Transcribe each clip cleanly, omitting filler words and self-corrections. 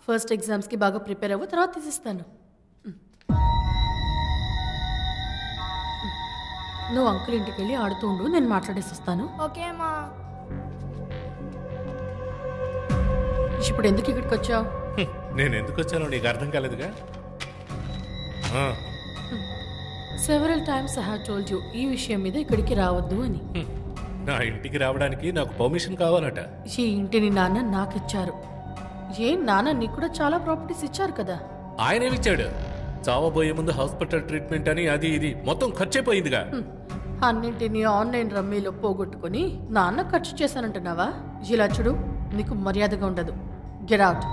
First ఎగ్జామ్స్కి బాగా prepare అవ్వు, తర్వాత తీసిస్తాను. నువ్వు అంకుల్ ఇంటికి వెళ్ళి ఆడుతూ ఉండు, నేను మాట్లాడేసి వస్తాను. ఓకే అమ్మా. ఇప్పుడు ఎందుకు ఇక్కడికి వచ్చావు? నేను ఎందుకు వచ్చానో నీకు అర్థం కాలేదుగా. Several times I have told you ఈ విషయం మీద ఇక్కడికి రావద్దు అని. నా ఇంటికి రావడానికి నాకు పర్మిషన్ కావాలట. ఈ ఇంటిని నాన్న నాకు ఇచ్చారు. నాన్న నీకు కూడా చాలా ప్రాపర్టీస్ ఇచ్చారు కదా. ఆయనేమిచ్చాడు? చావబోయే ముందు హాస్పిటల్ ట్రీట్మెంట్ అని అది ఇది మొత్తం ఖర్చైపోయిందిగా. అన్నింటినీ ఆన్లైన్ రమ్మీలో పోగొట్టుకుని నాన్న ఖర్చు చేశానంటున్నావా? ఇలా చూడు, నీకు మర్యాదగా ఉండదు. Get out.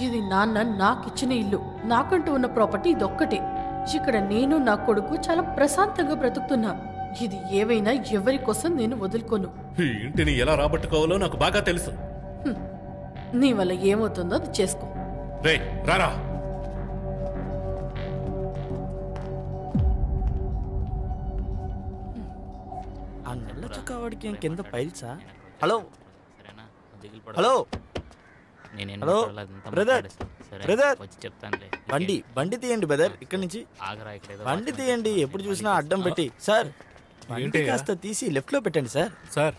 ఇది నాన్న నాకు ఇచ్చిన ఇల్లు, నాకంటూ ఉన్న ప్రాపర్టీ ఇదొక్కటే. ఇక్కడ నేను నా కొడుకు చాలా ప్రశాంతంగా బ్రతుకుతున్నా. ఇది ఏవైనా ఎవరి కోసం నేను వదులుకోను. ఈ ఇంటిని ఎలా రాబట్టుకోవాలో నాకు బాగా తెలుసు. నీ వల్ల ఏమవుతుందో అది చేసుకో. రే రారా. ఆ నెల్ల చొక్కావాడికి కింద పైల్సా? Hello hello hello brother, brother బండి తీయండి బ్రదర్. ఇక్కడ నుంచి బండి తీయండి. ఎప్పుడు చూసినా అడ్డం పెట్టి. సార్ బండి కాస్త తీసి లెఫ్ట్ లో పెట్టండి సార్. సార్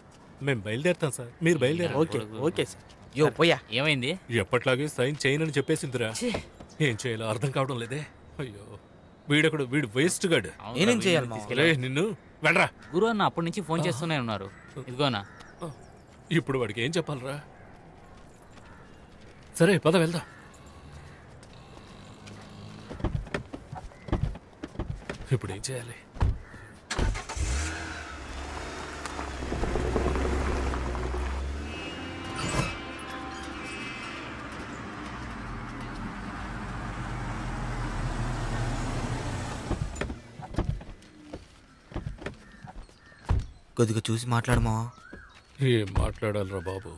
మేము బయలుదేరుతాం సార్, మీరు బయలుదేరు. Okay okay sir. యో పోయా, ఏమైంది? ఎప్పట్లాగే సైన్ చేయనని చెప్పేసిందిరా. ఏం చేయాలో అర్థం కావడం లేదే. అయ్యో వీడు వేస్ట్ గాడు. నేనేం చేయాలి? నిన్ను వెళ్ళరా. గురు అన్న అప్పటి నుంచి ఫోన్ చేస్తూనే ఉన్నారు. ఇదిగోనా. ఇప్పుడు వాడికి ఏం చెప్పాలరా? సరే పద వెళ్దా. ఇప్పుడు ఏం చేయాలి? కొద్దిగా చూసి మాట్లాడమా. ఏం మాట్లాడాలరా బాబు?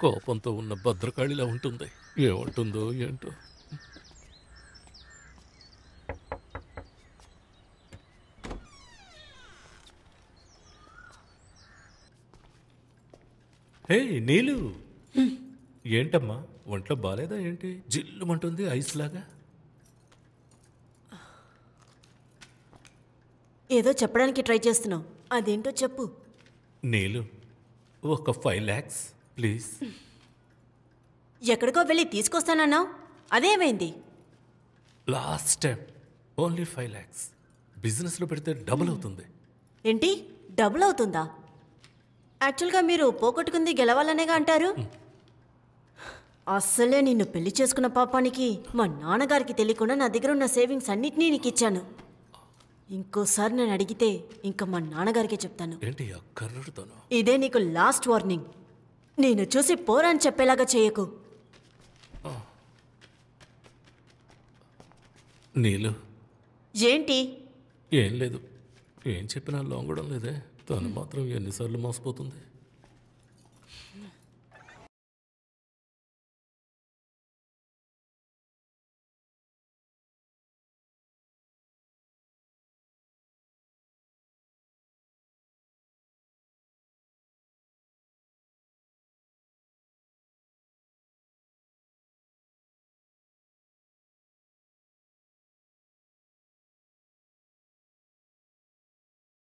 కోపంతో ఉన్న భద్రకాళిలా ఉంటుంది. ఏమంటుందో ఏంటో. హే నీలు, ఏంటమ్మా ఒంట్లో బాలేదా ఏంటి? జిల్లుమంటుంది ఐస్ లాగా. ఏదో చెప్పడానికి ట్రై చేస్తున్నావు, అదేంటో చెప్పు. నీలు, ఒక 5 lakhs ప్లీజ్. ఎక్కడికో వెళ్ళి తీసుకొస్తానన్నావు, అదేమైంది? Last time only 5 lakhs. బిజినెస్లో పెడితే డబుల్ అవుతుంది. ఏంటి డబుల్ అవుతుందా? యాక్చువల్గా మీరు పోగొట్టుకుంది గెలవాలనేగా అంటారు. అస్సలే నిన్ను పెళ్లి చేసుకున్న పాపానికి మా నాన్నగారికి తెలియకుండా నా దగ్గర ఉన్న సేవింగ్స్ అన్నిటినీ నీకు ఇచ్చాను. ఇంకోసారి నేను అడిగితే ఇంకా మా నాన్నగారికే చెప్తాను. ఇదే నీకు లాస్ట్ వార్నింగ్. నేను చూసి పోరాని చెప్పేలాగా చేయకు. నీలు, ఏంటి? ఏం లేదు. ఏం చెప్పినా లొంగడం లేదే. తను మాత్రం ఎన్నిసార్లు మోసపోతుంది.